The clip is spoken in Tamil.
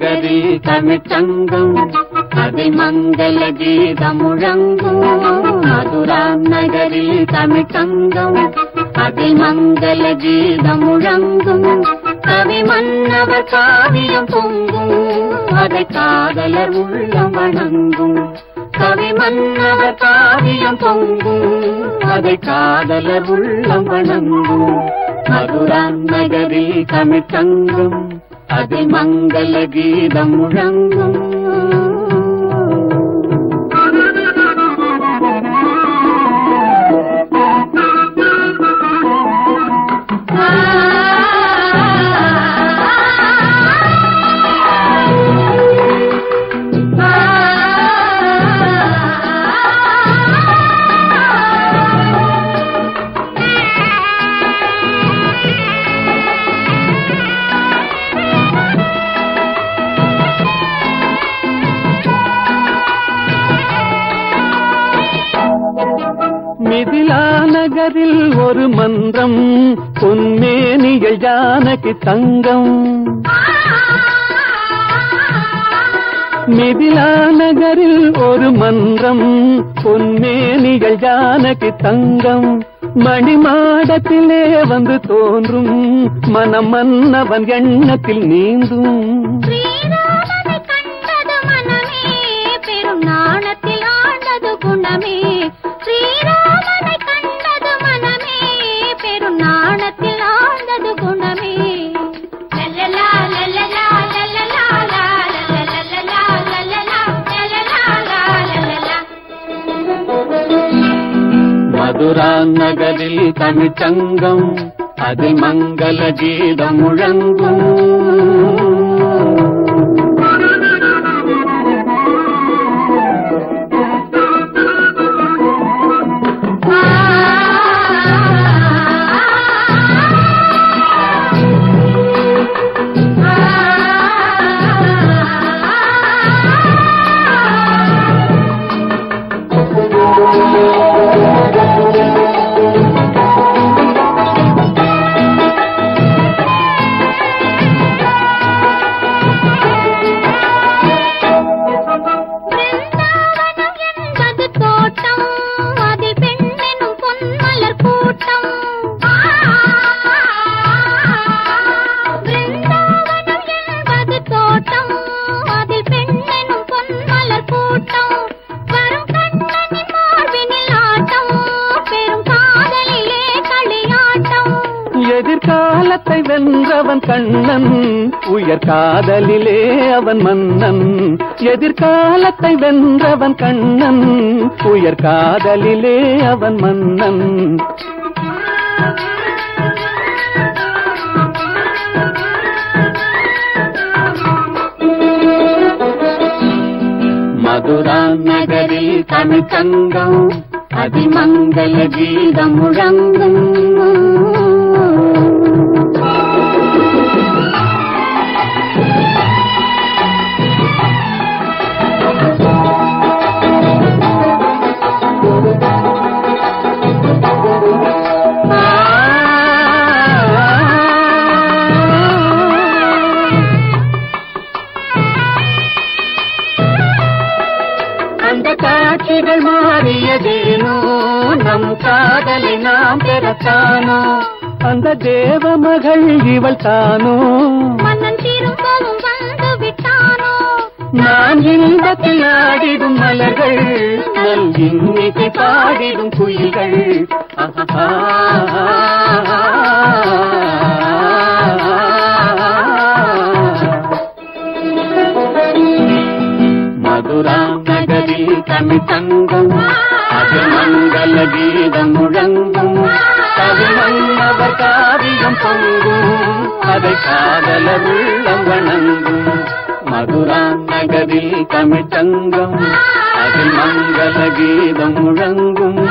நகரில் தமிழ்ச்சங்கம் அதில் மங்கள கீதம் முழங்கும். மதுரா நகரில் தமிழ்ச்சங்கம் அதில் மங்கள கீதம் முழங்கும். கவி மன்னவர் காவியம் பொங்கும், அதை காதலர் உள்ளம் வணங்கும். கவி மன்னவர் காவியம் பொங்கும், அதை காதலர் உள்ளம் வணங்கும். மதுரா நகரில் தமிழ்ச்சங்கம் அதில் மங்கள கீதம் முழங்கும். மிதிலா நகரில் ஒரு மன்றம், பொன்மேனிகள் ஜானகி தங்கம். மிதிலா நகரில் ஒரு மன்றம், பொன்மேனிகள் ஜானகி தங்கம். மணிமாடத்திலே வந்து தோன்றும் மனம் மன்னவன் எண்ணத்தில் நீந்தும். நாணத்தில் ஆண்டது குணமே, ஸ்ரீராமனை கண்டது மனமே, பெரும் நாணத்தில் ஆண்டது குணமே. லல்லலா லல்லலா லல்லலா லல்லலா லல்லலா லல்லலா. மதுரா நகரில் தமிழ்ச்சங்கம் அதில் மங்கள கீதம் முழங்கும். எதிர்காலத்தை வென்றவன் கண்ணன், உயர் காதலிலே அவன் மன்னன். எதிர்காலத்தை வென்றவன் கண்ணன், உயர் காதலிலே அவன் மன்னன். மதுரா நகரில் தமிழ்ச்சங்கம் அதில் மங்கள கீதம் முழங்கும். அந்த காட்சிகள் மாறியதேனோ, நம் காதலை நாம் பெறத்தானோ. அந்த தேவ மகள் இவள் தானோ, மன்னன் திரும்பவும் வந்து விட்டானோ. நான் இன்பத்தில் ஆடிடும் மலர்கள், நல் இன்னிசை பாடிடும் குயில்கள். மதுரா நகரில் தமிழ்ச்சங்கம் அதில் மங்கள கீதம் முழங்கும். கவி மன்னவர் காவியம் பொங்கும், அதை காதலர் உள்ளம் வணங்கும். மதுரா நகரில் தமிழ்ச்சங்கம் அதில் மங்கள கீதம் முழங்கும்.